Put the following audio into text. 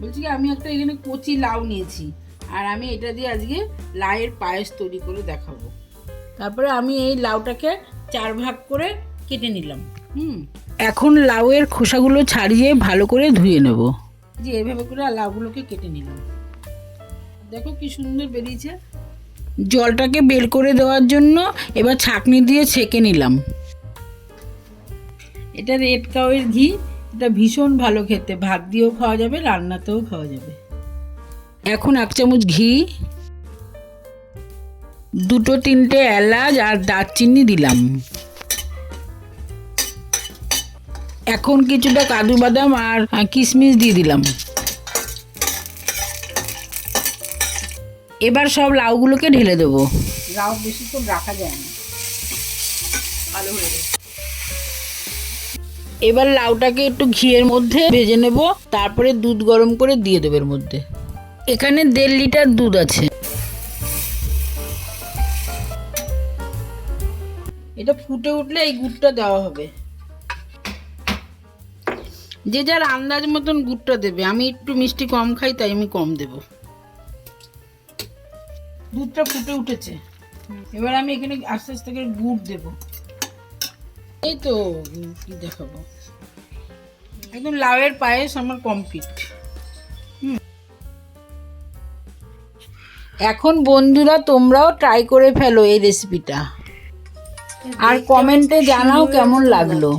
বলছি কি আমি একটা এখানে কচি লাউ নিয়েছি, আর আমি এটা দিয়ে আজকে লাউয়ের পায়েস তৈরি করে দেখাবো। তারপরে আমি এই লাউটাকে 4 ভাগ করে কেটে নিলাম। এখন লাউয়ের খোসাগুলো ছাড়িয়ে ভালো করে ধুয়ে নেব। যে এভাবে করে লাউগুলোকে কেটে নিলাম। দেখো কি সুন্দর বেরিয়েছে। জলটাকে বের করে দেওয়ার জন্য এবার ছাঁকনি দিয়ে ছেঁকে নিলাম। এটা রেড কাউয়ের ঘি, এটা ভীষণ ভালো খেতে, ভাত দিয়েও খাওয়া যাবে, রান্নাতেও খাওয়া যাবে। এখন 1 চামচ ঘি, 2-3টে এলাচ আর দারচিনি দিলাম। এখন কিছুটা কাজু বাদাম আর কিশমিশ দিয়ে দিলাম। এবার সব লাউগুলোকে ঢেলে দেবো। লাউ বেশিক্ষণ রাখা যায় না, ভালো হয়ে যাবে। এবার লাউটাকে একটু ঘিয়ের মধ্যে ভেজে নেব, তারপরে দুধ গরম করে দিয়ে দেবো এর মধ্যে। এখানে 1.5 লিটার দুধ আছে। এটা ফুটে উঠলে এই গুড়টা দেওয়া হবে। যে যার আন্দাজ মতন গুড়টা দেবে, আমি একটু মিষ্টি কম খাই তাই আমি কম দেব। দুধটা ফুটে উঠেছে, এবার আমি এখানে আস্তে আস্তে করে গুড় দেব। এই তো কি দেখাবো, একদম লাউয়ের পায়েস আমার কমপ্লিট। এখন বন্ধুরা তোমরাও ট্রাই করে ফেলো এই রেসিপিটা, আর কমেন্টে জানাও কেমন লাগলো।